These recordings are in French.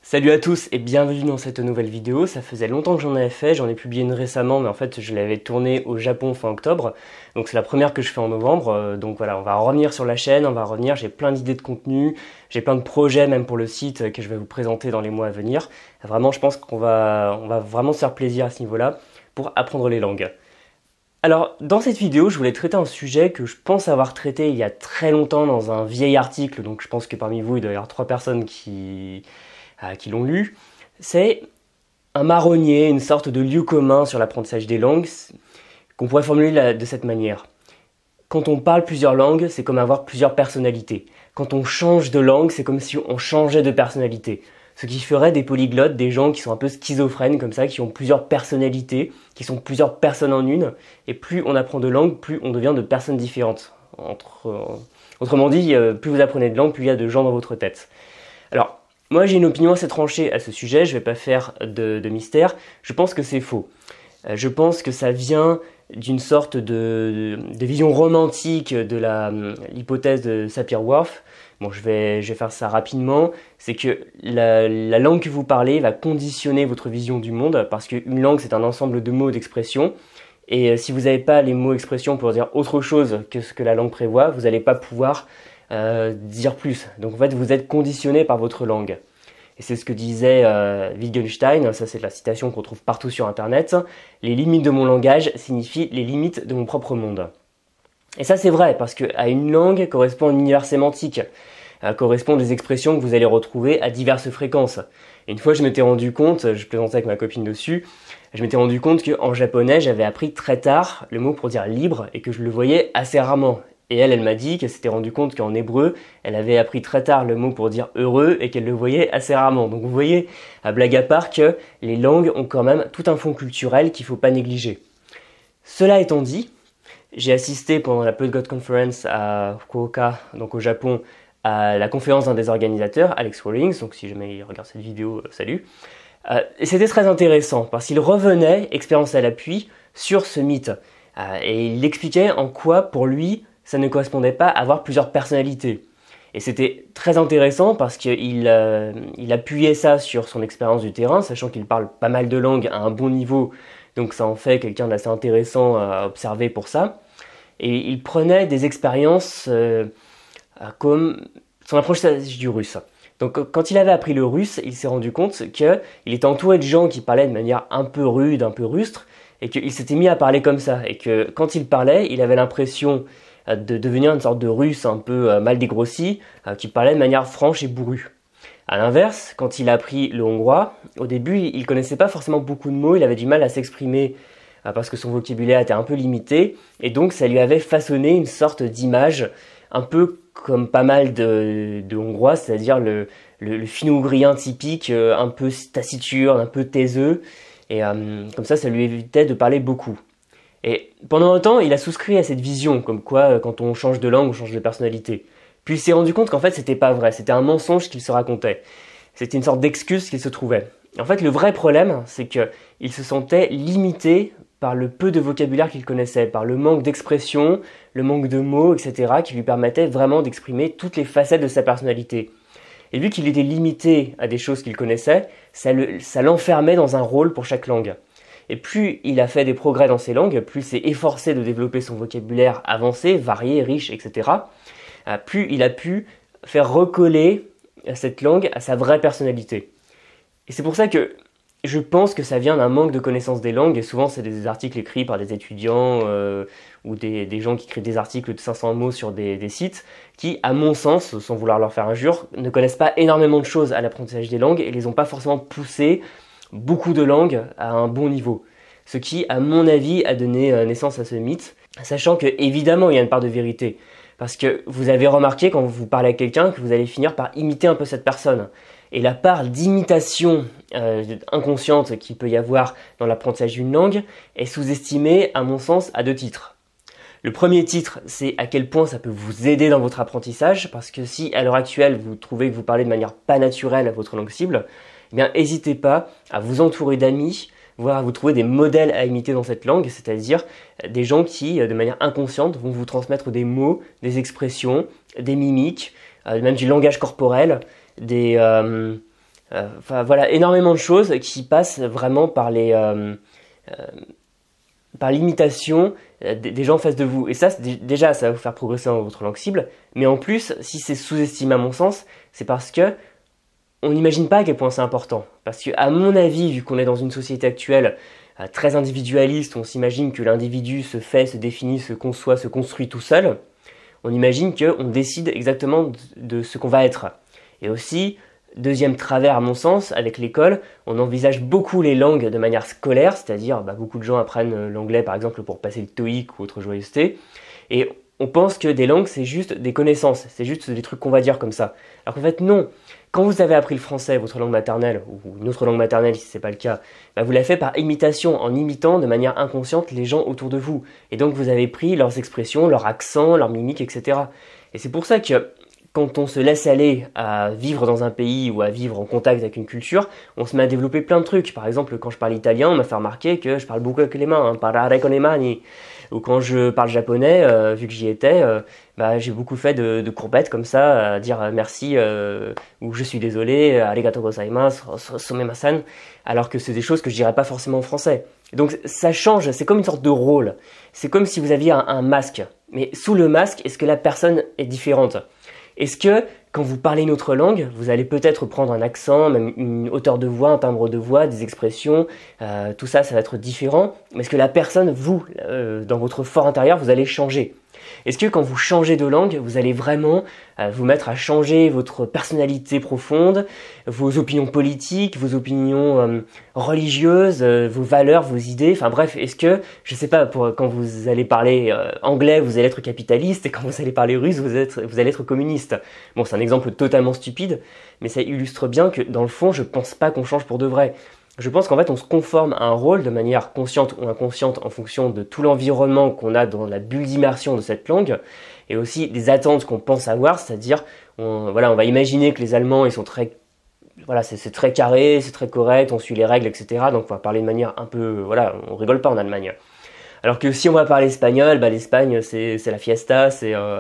Salut à tous et bienvenue dans cette nouvelle vidéo. Ça faisait longtemps que j'en avais fait, j'en ai publié une récemment, mais en fait je l'avais tournée au Japon fin octobre. Donc c'est la première que je fais en novembre. Donc voilà, on va revenir sur la chaîne, j'ai plein d'idées de contenu, j'ai plein de projets même pour le site que je vais vous présenter dans les mois à venir. Vraiment, je pense qu'on va vraiment se faire plaisir à ce niveau-là pour apprendre les langues. Alors, dans cette vidéo, je voulais traiter un sujet que je pense avoir traité il y a très longtemps dans un vieil article, donc je pense que parmi vous, il doit y avoir 3 personnes qui l'ont lu. C'est un marronnier, une sorte de lieu commun sur l'apprentissage des langues, qu'on pourrait formuler de cette manière. Quand on parle plusieurs langues, c'est comme avoir plusieurs personnalités. Quand on change de langue, c'est comme si on changeait de personnalité. Ce qui ferait des polyglottes, des gens qui sont un peu schizophrènes comme ça, qui ont plusieurs personnalités, qui sont plusieurs personnes en une, et plus on apprend de langues, plus on devient de personnes différentes. Autrement dit, plus vous apprenez de langues, plus il y a de gens dans votre tête. Alors, moi j'ai une opinion assez tranchée à ce sujet, je ne vais pas faire de mystère, je pense que c'est faux. Je pense que ça vient d'une sorte de vision romantique de l'hypothèse de Sapir-Whorf. Bon, je vais faire ça rapidement. C'est que la langue que vous parlez va conditionner votre vision du monde, parce qu'une langue c'est un ensemble de mots, d'expressions. Et si vous n'avez pas les mots expressions pour dire autre chose que ce que la langue prévoit, vous n'allez pas pouvoir dire plus. Donc en fait, vous êtes conditionné par votre langue. Et c'est ce que disait Wittgenstein, ça c'est de la citation qu'on trouve partout sur internet. Les limites de mon langage signifient les limites de mon propre monde. Et ça c'est vrai, parce qu'à une langue correspond un univers sémantique, correspond des expressions que vous allez retrouver à diverses fréquences. Et une fois je m'étais rendu compte, je plaisantais avec ma copine dessus, je m'étais rendu compte qu'en japonais j'avais appris très tard le mot pour dire libre et que je le voyais assez rarement. Et elle m'a dit qu'elle s'était rendu compte qu'en hébreu, elle avait appris très tard le mot pour dire heureux et qu'elle le voyait assez rarement. Donc vous voyez, à blague à part, que les langues ont quand même tout un fond culturel qu'il ne faut pas négliger. Cela étant dit, j'ai assisté pendant la Podgod Conference à Fukuoka, donc au Japon, à la conférence d'un des organisateurs, Alex Rawlings, donc si jamais il regarde cette vidéo, salut. Et c'était très intéressant parce qu'il revenait, expérience à l'appui, sur ce mythe. Et il expliquait en quoi, pour lui, ça ne correspondait pas à avoir plusieurs personnalités. Et c'était très intéressant parce qu'il appuyait ça sur son expérience du terrain, sachant qu'il parle pas mal de langues à un bon niveau, donc ça en fait quelqu'un d'assez intéressant à observer pour ça. Et il prenait des expériences comme son apprentissage du russe. Donc quand il avait appris le russe, il s'est rendu compte qu'il était entouré de gens qui parlaient de manière un peu rude, un peu rustre, et qu'il s'était mis à parler comme ça. Et que quand il parlait, il avait l'impression de devenir une sorte de russe un peu mal dégrossi, qui parlait de manière franche et bourrue. A l'inverse, quand il a appris le hongrois, au début, il connaissait pas forcément beaucoup de mots, il avait du mal à s'exprimer parce que son vocabulaire était un peu limité, et donc ça lui avait façonné une sorte d'image, un peu comme pas mal de hongrois, c'est-à-dire le finno-ougriен typique, un peu taciturne, un peu taiseux, et comme ça lui évitait de parler beaucoup. Et pendant un temps, il a souscrit à cette vision, comme quoi quand on change de langue, on change de personnalité. Puis il s'est rendu compte qu'en fait c'était pas vrai, c'était un mensonge qu'il se racontait. C'était une sorte d'excuse qu'il se trouvait. En fait, le vrai problème, c'est qu'il se sentait limité par le peu de vocabulaire qu'il connaissait, par le manque d'expression, le manque de mots, etc., qui lui permettait vraiment d'exprimer toutes les facettes de sa personnalité. Et vu qu'il était limité à des choses qu'il connaissait, ça l'enfermait dans un rôle pour chaque langue. Et plus il a fait des progrès dans ses langues, plus il s'est efforcé de développer son vocabulaire avancé, varié, riche, etc., plus il a pu faire recoller cette langue à sa vraie personnalité. Et c'est pour ça que je pense que ça vient d'un manque de connaissance des langues, et souvent c'est des articles écrits par des étudiants ou des gens qui écrivent des articles de 500 mots sur des sites qui, à mon sens, sans vouloir leur faire injure, ne connaissent pas énormément de choses à l'apprentissage des langues et les ont pas forcément poussés beaucoup de langues à un bon niveau. Ce qui, à mon avis, a donné naissance à ce mythe, sachant que évidemment il y a une part de vérité. Parce que vous avez remarqué quand vous parlez à quelqu'un que vous allez finir par imiter un peu cette personne. Et la part d'imitation inconsciente qu'il peut y avoir dans l'apprentissage d'une langue est sous-estimée, à mon sens, à 2 titres. Le premier titre, c'est à quel point ça peut vous aider dans votre apprentissage, parce que si à l'heure actuelle vous trouvez que vous parlez de manière pas naturelle à votre langue cible, eh bien n'hésitez pas à vous entourer d'amis, voire à vous trouver des modèles à imiter dans cette langue, c'est-à-dire des gens qui, de manière inconsciente, vont vous transmettre des mots, des expressions, des mimiques, même du langage corporel, des Enfin voilà, énormément de choses qui passent vraiment par par l'imitation des gens en face de vous. Et ça, déjà, ça va vous faire progresser dans votre langue cible. Mais en plus, si c'est sous-estimé à mon sens, c'est parce que on n'imagine pas à quel point c'est important. Parce que, à mon avis, vu qu'on est dans une société actuelle très individualiste, on s'imagine que l'individu se fait, se définit, se conçoit, se construit tout seul. On imagine qu'on décide exactement de ce qu'on va être. Et aussi, deuxième travers à mon sens, avec l'école, on envisage beaucoup les langues de manière scolaire, c'est-à-dire beaucoup de gens apprennent l'anglais par exemple pour passer le TOEIC ou autre joyeuseté, et on pense que des langues c'est juste des connaissances, c'est juste des trucs qu'on va dire comme ça. Alors qu'en fait non, quand vous avez appris le français, votre langue maternelle, ou une autre langue maternelle si c'est pas le cas, vous l'avez fait par imitation, en imitant de manière inconsciente les gens autour de vous. Et donc vous avez pris leurs expressions, leur accent, leur mimique, etc. Et c'est pour ça que quand on se laisse aller à vivre dans un pays ou à vivre en contact avec une culture, on se met à développer plein de trucs. Par exemple, quand je parle italien, on m'a fait remarquer que je parle beaucoup avec les mains, parlare con le mani. Ou quand je parle japonais, vu que j'y étais, j'ai beaucoup fait de courbettes comme ça, à dire merci ou je suis désolé, arigato gozaimasu, somemasen, alors que c'est des choses que je dirais pas forcément en français. Donc ça change, c'est comme une sorte de rôle. C'est comme si vous aviez un masque. Mais sous le masque, est-ce que la personne est différente ? Est-ce que, quand vous parlez une autre langue, vous allez peut-être prendre un accent, même une hauteur de voix, un timbre de voix, des expressions, tout ça, ça va être différent. Mais est-ce que la personne, vous, dans votre fort intérieur, vous allez changer ? Est-ce que quand vous changez de langue, vous allez vraiment vous mettre à changer votre personnalité profonde, vos opinions politiques, vos opinions religieuses, vos valeurs, vos idées, enfin bref, est-ce que, je sais pas, quand vous allez parler anglais, vous allez être capitaliste, et quand vous allez parler russe, vous allez être communiste. Bon, c'est un exemple totalement stupide, mais ça illustre bien que dans le fond, je pense pas qu'on change pour de vrai. Je pense qu'en fait, on se conforme à un rôle de manière consciente ou inconsciente en fonction de tout l'environnement qu'on a dans la bulle d'immersion de cette langue et aussi des attentes qu'on pense avoir, c'est-à-dire, on va imaginer que les Allemands, ils sont très, c'est très carré, c'est très correct, on suit les règles, etc. Donc, on va parler de manière un peu, on rigole pas en Allemagne. Alors que si on va parler espagnol, l'Espagne, c'est la fiesta,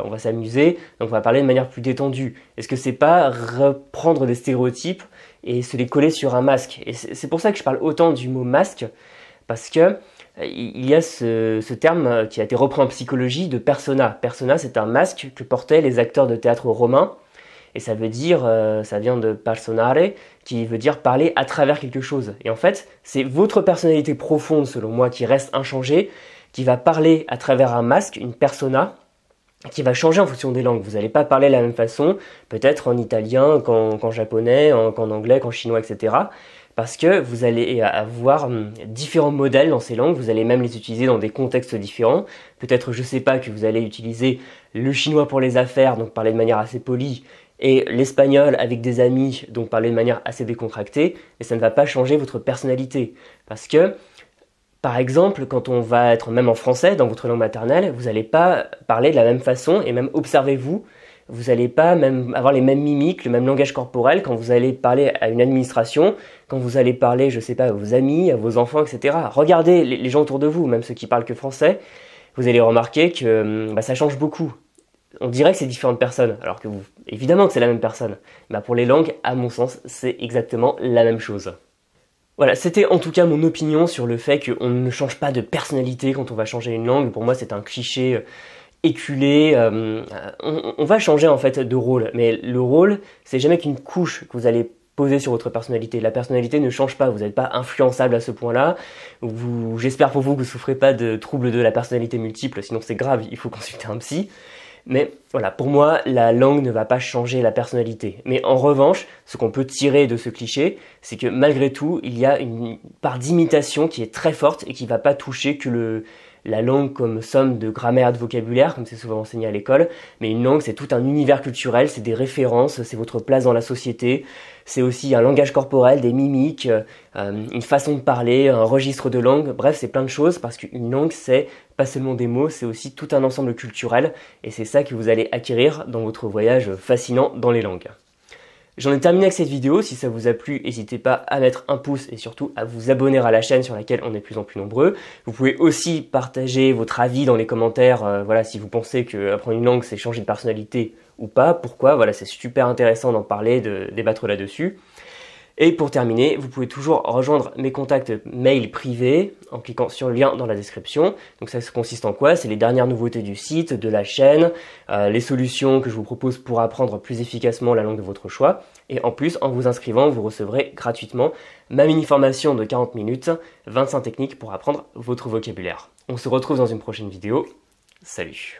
on va s'amuser, donc on va parler de manière plus détendue. Est-ce que c'est pas reprendre des stéréotypes et se les coller sur un masque? Et c'est pour ça que je parle autant du mot masque, parce que il y a ce terme qui a été repris en psychologie de persona. Persona, c'est un masque que portaient les acteurs de théâtre romains, et ça veut dire, ça vient de personare, qui veut dire parler à travers quelque chose. Et en fait, c'est votre personnalité profonde, selon moi, qui reste inchangée, qui va parler à travers un masque, une persona, qui va changer en fonction des langues. Vous n'allez pas parler de la même façon, peut-être en italien qu'en japonais, qu'en anglais, qu'en chinois, etc. Parce que vous allez avoir différents modèles dans ces langues, vous allez même les utiliser dans des contextes différents. Peut-être, je sais pas, que vous allez utiliser le chinois pour les affaires, donc parler de manière assez polie, et l'espagnol avec des amis, donc parler de manière assez décontractée, mais ça ne va pas changer votre personnalité. Parce que, par exemple, quand on va être même en français, dans votre langue maternelle, vous n'allez pas parler de la même façon, et même observez-vous, vous n'allez pas même avoir les mêmes mimiques, le même langage corporel quand vous allez parler à une administration, quand vous allez parler, je sais pas, à vos amis, à vos enfants, etc. Regardez les gens autour de vous, même ceux qui parlent que français, vous allez remarquer que ça change beaucoup. On dirait que c'est différentes personnes, alors que évidemment que c'est la même personne. Pour les langues, à mon sens, c'est exactement la même chose. Voilà, c'était en tout cas mon opinion sur le fait qu'on ne change pas de personnalité quand on va changer une langue. Pour moi, c'est un cliché éculé. On va changer en fait de rôle, mais le rôle, c'est jamais qu'une couche que vous allez poser sur votre personnalité. La personnalité ne change pas, vous n'êtes pas influençable à ce point-là. J'espère pour vous que vous ne souffrez pas de troubles de la personnalité multiple, sinon c'est grave, il faut consulter un psy. Mais voilà, pour moi, la langue ne va pas changer la personnalité. Mais en revanche, ce qu'on peut tirer de ce cliché, c'est que malgré tout, il y a une part d'imitation qui est très forte et qui ne va pas toucher que la langue comme somme de grammaire et de vocabulaire, comme c'est souvent enseigné à l'école, mais une langue, c'est tout un univers culturel, c'est des références, c'est votre place dans la société, c'est aussi un langage corporel, des mimiques, une façon de parler, un registre de langue, bref, c'est plein de choses, parce qu'une langue, c'est pas seulement des mots, c'est aussi tout un ensemble culturel, et c'est ça que vous allez acquérir dans votre voyage fascinant dans les langues. J'en ai terminé avec cette vidéo, si ça vous a plu, n'hésitez pas à mettre un pouce et surtout à vous abonner à la chaîne sur laquelle on est de plus en plus nombreux. Vous pouvez aussi partager votre avis dans les commentaires, si vous pensez qu'apprendre une langue c'est changer de personnalité ou pas, pourquoi, c'est super intéressant d'en parler, de débattre là-dessus. Et pour terminer, vous pouvez toujours rejoindre mes contacts mail privés en cliquant sur le lien dans la description. Donc ça consiste en quoi? C'est les dernières nouveautés du site, de la chaîne, les solutions que je vous propose pour apprendre plus efficacement la langue de votre choix. Et en plus, en vous inscrivant, vous recevrez gratuitement ma mini-formation de 40 minutes, 25 techniques pour apprendre votre vocabulaire. On se retrouve dans une prochaine vidéo. Salut!